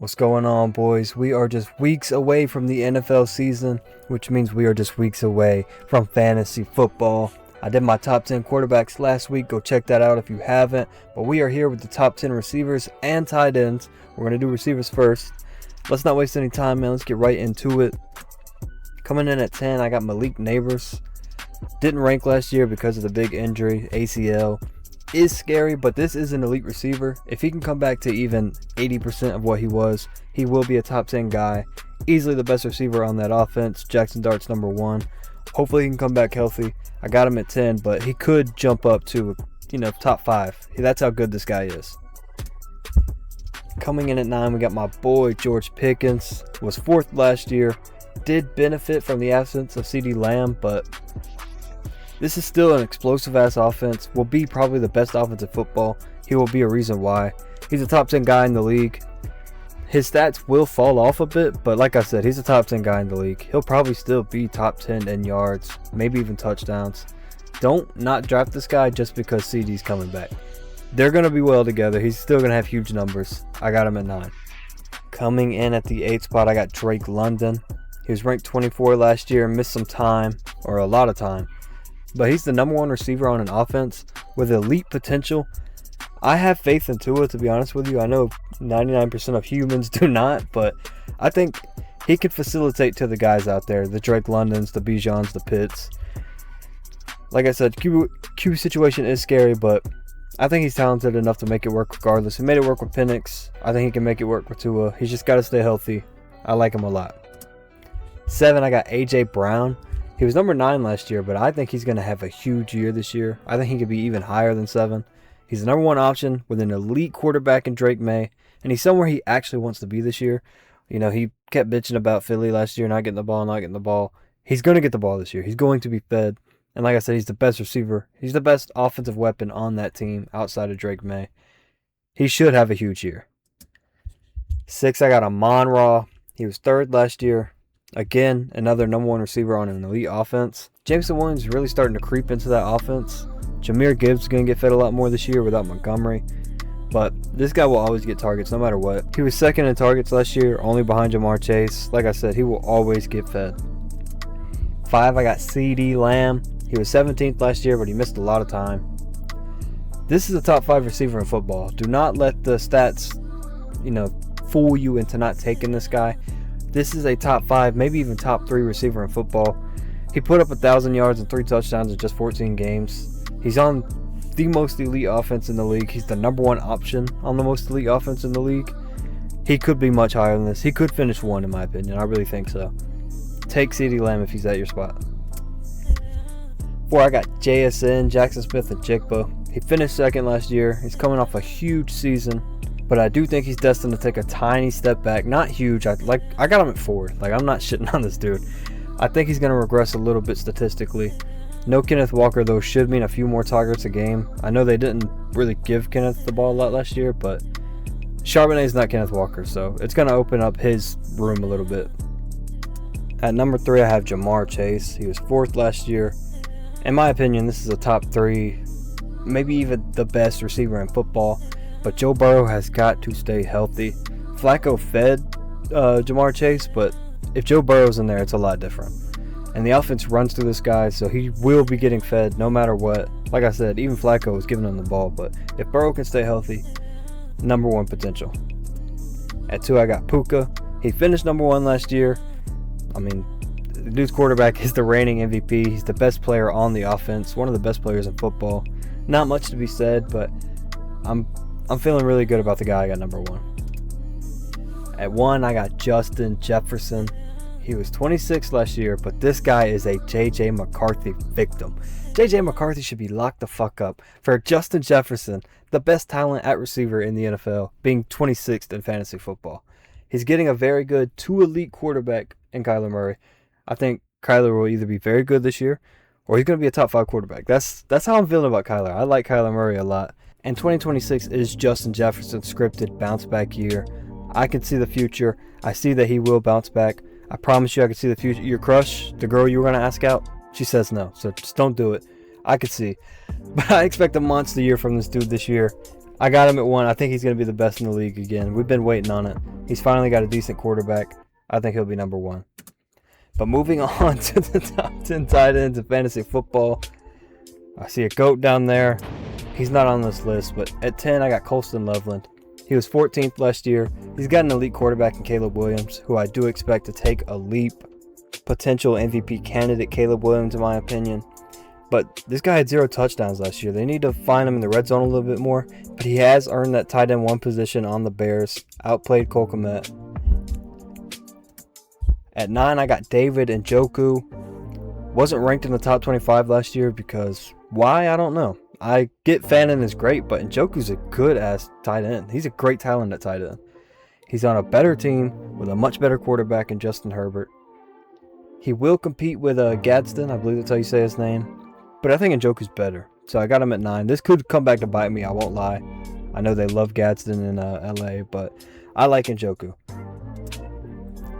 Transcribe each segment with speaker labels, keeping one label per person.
Speaker 1: What's going on, boys? We are just weeks away from the NFL season, which means we are just weeks away from fantasy football. I did my top 10 quarterbacks last week. Go check that out if you haven't. But we are here with the top 10 receivers and tight ends. We're going to do receivers first. Let's not waste any time, man. Let's get right into it. Coming in at 10, I got Malik Neighbors. Didn't rank last year because of the big injury, ACL. Is scary, but this is an elite receiver. If he can come back to even 80% of what he was, he will be a top 10 guy. Easily the best receiver on that offense. Jackson Dart's number 1. Hopefully he can come back healthy. I got him at 10, but he could jump up to, top 5. That's how good this guy is. Coming in at 9, we got my boy George Pickens. Was 4th last year. Did benefit from the absence of CeeDee Lamb, but this is still an explosive-ass offense. Will be probably the best offense in football. He will be a reason why. He's a top 10 guy in the league. His stats will fall off a bit, but like I said, he's a top 10 guy in the league. He'll probably still be top 10 in yards, maybe even touchdowns. Don't not draft this guy just because CD's coming back. They're going to be well together. He's still going to have huge numbers. I got him at 9. Coming in at the 8th spot, I got Drake London. He was ranked 24 last year and missed some time, or a lot of time. But he's the number 1 receiver on an offense with elite potential. I have faith in Tua, to be honest with you. I know 99% of humans do not, but I think he could facilitate to the guys out there, the Drake Londons, the Bijans, the Pitts. Like I said, Q situation is scary, but I think he's talented enough to make it work regardless. He made it work with Penix. I think he can make it work with Tua. He's just got to stay healthy. I like him a lot. 7, I got AJ Brown. He was number 9 last year, but I think he's going to have a huge year this year. I think he could be even higher than 7. He's the number 1 option with an elite quarterback in Drake May, and he's somewhere he actually wants to be this year. He kept bitching about Philly last year, not getting the ball. He's going to get the ball this year. He's going to be fed. And like I said, he's the best receiver. He's the best offensive weapon on that team outside of Drake May. He should have a huge year. 6, I got Amon-Ra. He was 3rd last year. Again, another number 1 receiver on an elite offense. Jameson Williams is really starting to creep into that offense. Jahmyr Gibbs is going to get fed a lot more this year without Montgomery. But this guy will always get targets no matter what. He was 2nd in targets last year, only behind Jamar Chase. Like I said, he will always get fed. 5, I got CeeDee Lamb. He was 17th last year, but he missed a lot of time. This is a top 5 receiver in football. Do not let the stats, fool you into not taking this guy. This is a top 5, maybe even top 3 receiver in football. He put up 1,000 yards and 3 touchdowns in just 14 games. He's on the most elite offense in the league. He's the number 1 option on the most elite offense in the league. He could be much higher than this. He could finish 1 in my opinion. I really think so. Take CeeDee Lamb if he's at your spot. 4, I got JSN, Jackson Smith, and Jigba. He finished 2nd last year. He's coming off a huge season. But I do think he's destined to take a tiny step back. Not huge. I got him at 4. I'm not shitting on this dude. I think he's going to regress a little bit statistically. No Kenneth Walker, though, should mean a few more targets a game. I know they didn't really give Kenneth the ball a lot last year, but Charbonnet is not Kenneth Walker, so it's going to open up his room a little bit. At number 3, I have Jamar Chase. He was 4th last year. In my opinion, this is a top 3, maybe even the best receiver in football. But Joe Burrow has got to stay healthy. Flacco fed Jamar Chase, but if Joe Burrow's in there, it's a lot different. And the offense runs through this guy, so he will be getting fed no matter what. Like I said, even Flacco was giving him the ball, but if Burrow can stay healthy, number 1 potential. At 2, I got Puka. He finished number 1 last year. The dude's quarterback is the reigning MVP. He's the best player on the offense, one of the best players in football. Not much to be said, but I'm feeling really good about the guy I got number 1. At 1, I got Justin Jefferson. He was 26 last year, but this guy is a J.J. McCarthy victim. J.J. McCarthy should be locked the fuck up for Justin Jefferson, the best talent at receiver in the NFL, being 26th in fantasy football. He's getting a very good 2 elite quarterback in Kyler Murray. I think Kyler will either be very good this year or he's going to be a top 5 quarterback. That's how I'm feeling about Kyler. I like Kyler Murray a lot. And 2026 is Justin Jefferson's scripted bounce back year. I can see the future. I see that he will bounce back. I promise you I can see the future. Your crush, the girl you were going to ask out, she says no. So just don't do it. I could see. But I expect a monster year from this dude this year. I got him at 1. I think he's going to be the best in the league again. We've been waiting on it. He's finally got a decent quarterback. I think he'll be number 1. But moving on to the top 10 tight ends in fantasy football. I see a GOAT down there. He's not on this list, but at 10, I got Colston Loveland. He was 14th last year. He's got an elite quarterback in Caleb Williams, who I do expect to take a leap. Potential MVP candidate Caleb Williams, in my opinion. But this guy had 0 touchdowns last year. They need to find him in the red zone a little bit more. But he has earned that tight end 1 position on the Bears. Outplayed Cole Kmet. At 9, I got David Njoku. Wasn't ranked in the top 25 last year because why? I don't know. I get Fannin is great, but Njoku's a good-ass tight end. He's a great talent at tight end. He's on a better team with a much better quarterback in Justin Herbert. He will compete with Gadsden. I believe that's how you say his name. But I think Njoku's better. So I got him at 9. This could come back to bite me, I won't lie. I know they love Gadsden in LA, but I like Njoku.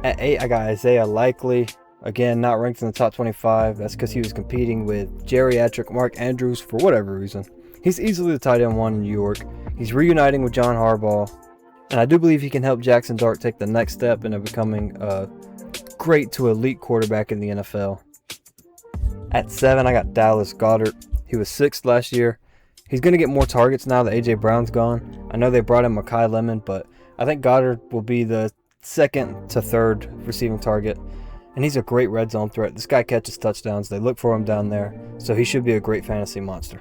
Speaker 1: At 8, I got Isaiah Likely. Again, not ranked in the top 25. That's because he was competing with geriatric Mark Andrews for whatever reason. He's easily the tight end 1 in New York. He's reuniting with John Harbaugh. And I do believe he can help Jackson Dart take the next step into becoming a great to elite quarterback in the NFL. At 7, I got Dallas Goedert. He was 6th last year. He's going to get more targets now that A.J. Brown's gone. I know they brought in Mekhi Lemon, but I think Goddard will be the 2nd to 3rd receiving target. And he's a great red zone threat. This guy catches touchdowns. They look for him down there. So he should be a great fantasy monster.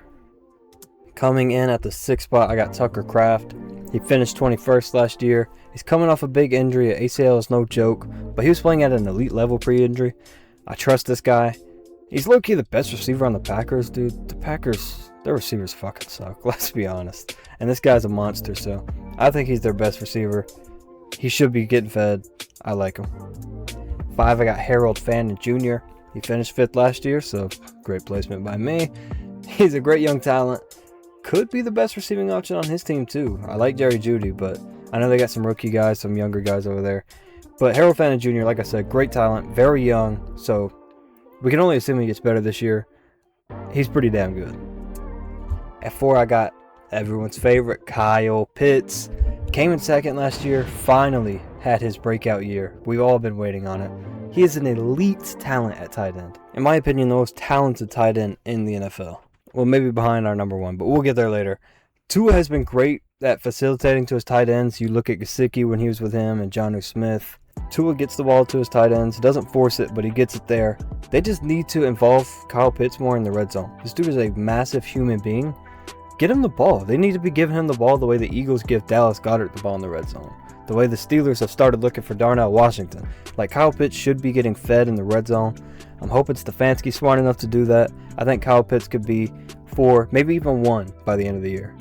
Speaker 1: Coming in at the 6th spot, I got Tucker Kraft. He finished 21st last year. He's coming off a big injury. ACL is no joke. But he was playing at an elite level pre-injury. I trust this guy. He's low-key the best receiver on the Packers, dude. The Packers, their receivers fucking suck. Let's be honest. And this guy's a monster, so I think he's their best receiver. He should be getting fed. I like him. 5, I got Harold Fannin Jr. He finished 5th last year, so great placement by me. He's a great young talent. Could be the best receiving option on his team, too. I like Jerry Jeudy, but I know they got some rookie guys, some younger guys over there. But Harold Fannin Jr., like I said, great talent, very young, so we can only assume he gets better this year. He's pretty damn good. At 4, I got everyone's favorite, Kyle Pitts. Came in 2nd last year, finally had his breakout year. We've all been waiting on it. He is an elite talent at tight end. In my opinion, the most talented tight end in the NFL. Well, maybe behind our number 1, but we'll get there later. Tua has been great at facilitating to his tight ends. You look at Gesicki when he was with him and Jonnu Smith. Tua gets the ball to his tight ends. He doesn't force it, but he gets it there. They just need to involve Kyle Pitts more in the red zone. This dude is a massive human being. Get him the ball. They need to be giving him the ball the way the Eagles give Dallas Goedert the ball in the red zone. The way the Steelers have started looking for Darnell Washington. Like, Kyle Pitts should be getting fed in the red zone. I'm hoping Stefanski's smart enough to do that. I think Kyle Pitts could be 4, maybe even 1 by the end of the year.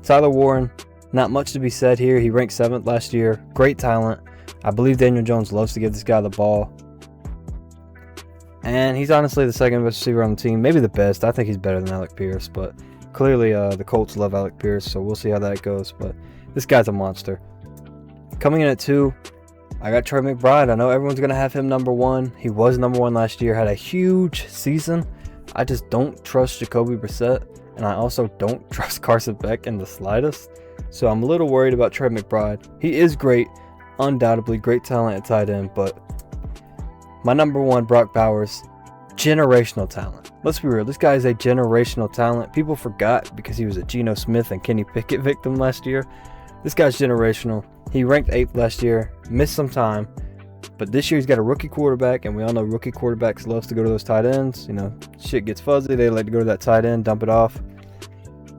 Speaker 1: Tyler Warren, not much to be said here. He ranked 7th last year. Great talent. I believe Daniel Jones loves to give this guy the ball. And he's honestly the 2nd best receiver on the team. Maybe the best. I think he's better than Alec Pierce. But clearly the Colts love Alec Pierce, so we'll see how that goes. But this guy's a monster. Coming in at 2, I got Trey McBride. I know everyone's going to have him number 1. He was number 1 last year. Had a huge season. I just don't trust Jacoby Brissett. And I also don't trust Carson Beck in the slightest. So I'm a little worried about Trey McBride. He is great. Undoubtedly great talent at tight end. But my number 1, Brock Bowers, generational talent. Let's be real, this guy is a generational talent. People forgot because he was a Geno Smith and Kenny Pickett victim last year. This guy's generational. He ranked 8th last year, missed some time, but this year he's got a rookie quarterback, and we all know rookie quarterbacks loves to go to those tight ends. You know, shit gets fuzzy, they like to go to that tight end, dump it off.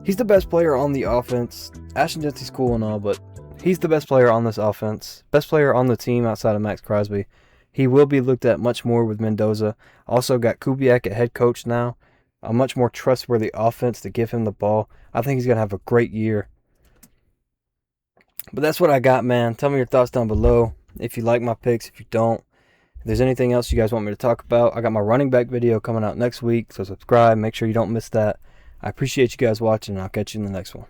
Speaker 1: He's the best player on the offense. Ashton Jetsy's cool and all, but he's the best player on this offense. Best player on the team outside of Max Crosby. He will be looked at much more with Mendoza. Also got Kubiak at head coach now. A much more trustworthy offense to give him the ball. I think he's going to have a great year. But that's what I got, man. Tell me your thoughts down below. If you like my picks, if you don't. If there's anything else you guys want me to talk about, I got my running back video coming out next week. So subscribe. Make sure you don't miss that. I appreciate you guys watching, and I'll catch you in the next one.